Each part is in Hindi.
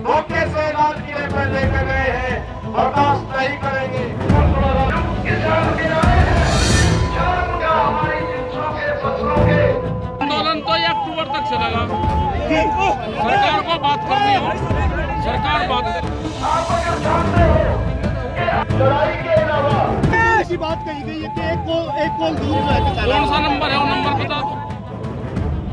धोखे से लाल किले पर लेकर गए हैं, बर्दाश्त नहीं करेंगे। आंदोलन तो 1 अक्टूबर तक चलेगा। सरकार को बात करनी हो, सरकार बात ऐसी बात कही गई है कि एक कॉल दूर जो है कौन सा नंबर है, वो नंबर बता दो।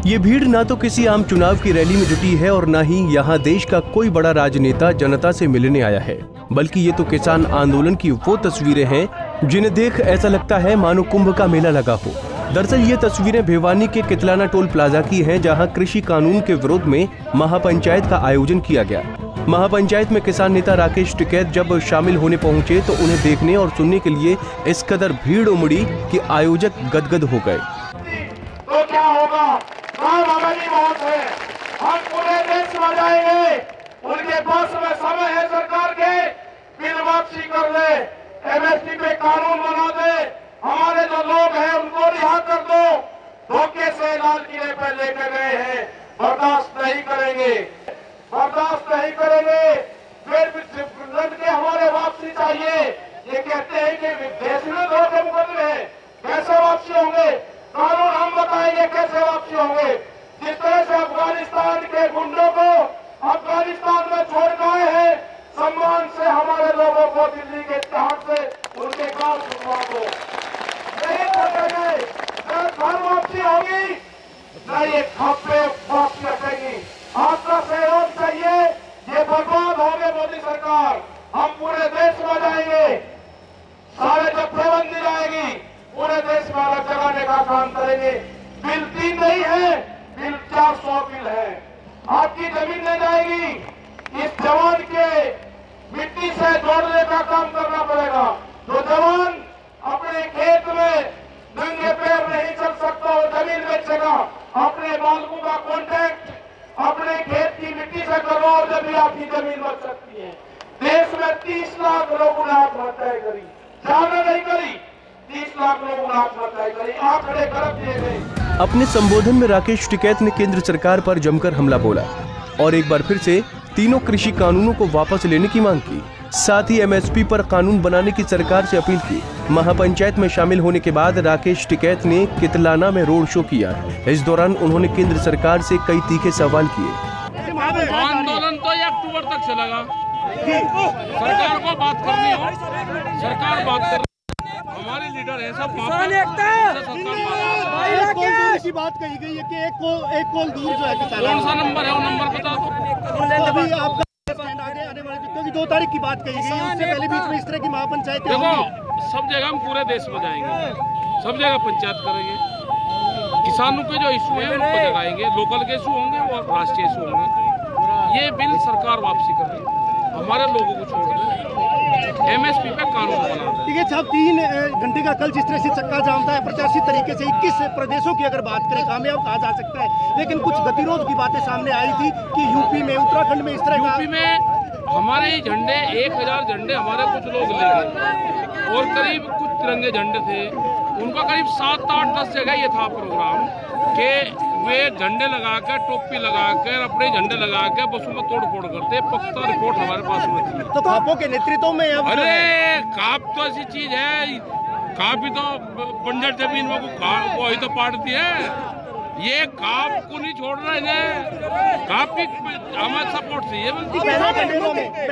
ये भीड़ ना तो किसी आम चुनाव की रैली में जुटी है और ना ही यहाँ देश का कोई बड़ा राजनेता जनता से मिलने आया है, बल्कि ये तो किसान आंदोलन की वो तस्वीरें हैं जिन्हें देख ऐसा लगता है मानो कुंभ का मेला लगा हो। दरअसल ये तस्वीरें भिवानी के कितलाना टोल प्लाजा की हैं, जहां कृषि कानून के विरोध में महापंचायत का आयोजन किया गया। महापंचायत में किसान नेता राकेश टिकैत जब शामिल होने पहुंचे तो उन्हें देखने और सुनने के लिए इस कदर भीड़ उमड़ी कि आयोजक गदगद हो गए। तो क्या होगा? हमारी मौत है, हम पूरे देश में जाएंगे। उनके पास में समय है, सरकार के बिल वापसी कर ले, एमएसपी पे कानून बना दे, हमारे जो लोग हैं उनको रिहा कर दो। धोखे से लाल किले पर लेकर गए हैं, बर्दाश्त नहीं करेंगे, बर्दाश्त नहीं करेंगे। फिर के हमारे वापसी चाहिए। ये कहते हैं कि देश में धोखे मुकदमे हैं, कैसे वापसी होंगे? कानून हम बताएंगे कैसे वापसी होंगे। जिस तरह से अफगानिस्तान के गुंडों को अफगानिस्तान में छोड़ गए हैं, सम्मान से हमारे लोगों को दिल्ली के इतिहास से उनके गांव छुड़वा दो। नहीं छुड़ेंगे, न घर वापसी होगी, न ये खपे वापसी रखेगी। आपका सहयोग चाहिए। ये बर्बाद होंगे मोदी सरकार। हम पूरे देश में जाएंगे, सारे जत्थेबंदी जाएगी, पूरे देश में अलग जगाने का काम करेंगे। बिल 3 नहीं है, बिल 400 बिल है। आपकी जमीन नहीं जाएगी। इस जवान के मिट्टी से जोड़ने का काम करना पड़ेगा। जो जवान अपने खेत में नंगे पैर नहीं चल सकता, वो जमीन बेचेगा। अपने मालिकों का कॉन्ट्रैक्ट अपने खेत की मिट्टी से करो और जब भी आपकी जमीन बच सकती है। देश में 30 लाख लोगों ने आत्महत्याएं करी, ज्यादा नहीं करी, 30 लाख लोगों ने आत्महत्याएं करी, आंकड़े गलत दिए गए। अपने संबोधन में राकेश टिकैत ने केंद्र सरकार पर जमकर हमला बोला और एक बार फिर से तीनों कृषि कानूनों को वापस लेने की मांग की। साथ ही एमएसपी पर कानून बनाने की सरकार से अपील की। महापंचायत में शामिल होने के बाद राकेश टिकैत ने कितलाना में रोड शो किया। इस दौरान उन्होंने केंद्र सरकार से कई तीखे सवाल किए। आंदोलन तो 1 अक्टूबर तक चलेगा। सरकार को बात करनी हो, सरकार बात कर, हमारे लीडर है सब ऐसी बात कही गई है कि एक कॉल दूर जो है कौन सा नंबर है, वो नंबर बता दो। अभी आपका आने वाले, क्योंकि 2 तारीख की बात कही गई है, उससे पहले बीच में इस तरह की महापंचायत देखो, सब जगह हम पूरे देश में जाएंगे, सब जगह पंचायत करेंगे। किसानों के जो इशू है उनको जगाएंगे, लोकल के इशू होंगे और राष्ट्रीय इशू होंगे। ये बिल सरकार वापसी कर रही, हमारे लोगों को छोड़ दें, एमएसपी पे कानून बना। ठीक है साहब, 3 घंटे का कल जिस तरह से चक्का जाम था, प्रत्याशित तरीके से 21 प्रदेशों की अगर बात करें कामयाब कहा जा सकता है, लेकिन कुछ गतिरोध की बातें सामने आई थी कि यूपी में, उत्तराखंड में इस तरह यूपी में हमारे झंडे 1000 झंडे हमारे कुछ लोग ले गए और करीब कुछ तिरंगे झंडे थे, उनका करीब 7, 8, 10 जगह ये था प्रोग्राम कि वे झंडे लगाकर, टोपी लगाकर, अपने झंडे लगाकर बसों में तोड़ फोड़ करते। पक्का रिपोर्ट हमारे पास में थी। तो खापों के नेतृत्व में अब अरे काप तो ऐसी चीज है, काप ही तो बंजर जमीन में वो ही तो पाटती है। ये काप को नहीं छोड़ रहा है, काप की हमारे सपोर्ट से ये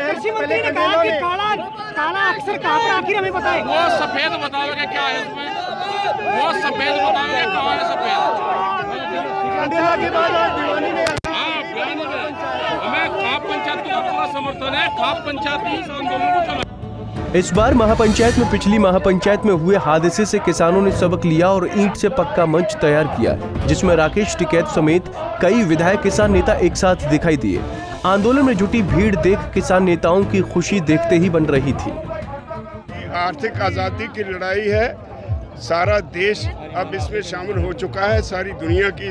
कृषि मंत्री ने कहा कि काला अक्षर कहाँ पर आखिर हमें बताएं। वो सफेद बताओगे क्या है इसमें, वो सफेद बताओगे कहाँ है सफेद। हाँ, हमें खाप पंचायत का पूरा समर्थन है। खाप पंचायत ही इस आंदोलन को चला। इस बार महापंचायत में पिछली महापंचायत में हुए हादसे से किसानों ने सबक लिया और ईंट से पक्का मंच तैयार किया, जिसमें राकेश टिकैत समेत कई विधायक किसान नेता एक साथ दिखाई दिए। आंदोलन में जुटी भीड़ देख किसान नेताओं की खुशी देखते ही बन रही थी। आर्थिक आज़ादी की लड़ाई है, सारा देश अब इसमें शामिल हो चुका है, सारी दुनिया की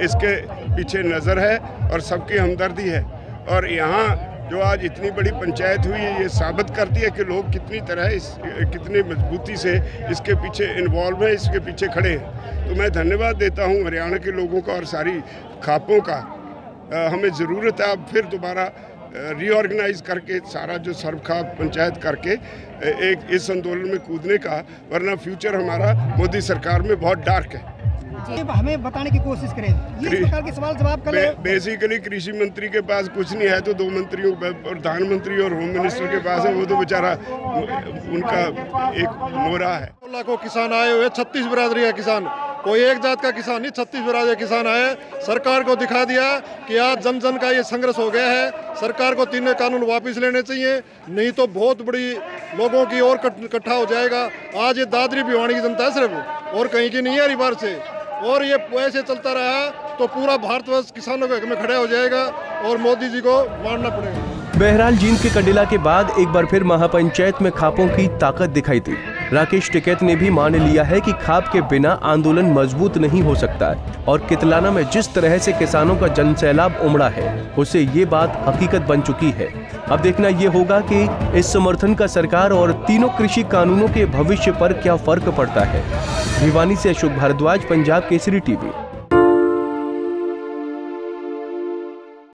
इसके पीछे नज़र है और सबकी हमदर्दी है। और यहाँ जो आज इतनी बड़ी पंचायत हुई है, ये साबित करती है कि लोग कितनी मजबूती से इसके पीछे इन्वॉल्व हैं, इसके पीछे खड़े हैं। तो मैं धन्यवाद देता हूँ हरियाणा के लोगों का और सारी खापों का हमें ज़रूरत है अब फिर दोबारा रीऑर्गेनाइज करके सारा जो सर्वखा पंचायत करके एक इस आंदोलन में कूदने का, वरना फ्यूचर हमारा मोदी सरकार में बहुत डार्क है। हमें बताने की कोशिश करें, ये इस प्रकार के सवाल जवाब करें। बेसिकली कृषि मंत्री के पास कुछ नहीं है तो दो मंत्रियों, प्रधानमंत्री और होम मिनिस्टर के पास है, वो तो बेचारा उनका एक मोरा है। लाखों किसान आए हुए, 36 बिरादरी का किसान, कोई एक जात का किसान नहीं, 36 बिरादरी के किसान आए। सरकार को दिखा दिया कि आज जन जन का ये संघर्ष हो गया है। सरकार को तीनों कानून वापस लेने चाहिए, नहीं तो बहुत बड़ी लोगों की और इकट्ठा हो जाएगा। आज ये दादरी भिवानी की जनता है सिर्फ, और कहीं की नहीं है हरिद्वार से, और ये ऐसे चलता रहा तो पूरा भारतवर्ष किसानों के हक में खड़ा हो जाएगा और मोदी जी को मानना पड़ेगा। बहरहाल जींद के कंडेला के बाद एक बार फिर महापंचायत में खापों की ताकत दिखाई दी। राकेश टिकैत ने भी मान लिया है कि खाप के बिना आंदोलन मजबूत नहीं हो सकता और कितलाना में जिस तरह से किसानों का जनसैलाब उमड़ा है उससे ये बात हकीकत बन चुकी है। अब देखना ये होगा कि इस समर्थन का सरकार और तीनों कृषि कानूनों के भविष्य पर क्या फर्क पड़ता है। भिवानी से अशोक भारद्वाज, पंजाब केसरी टीवी।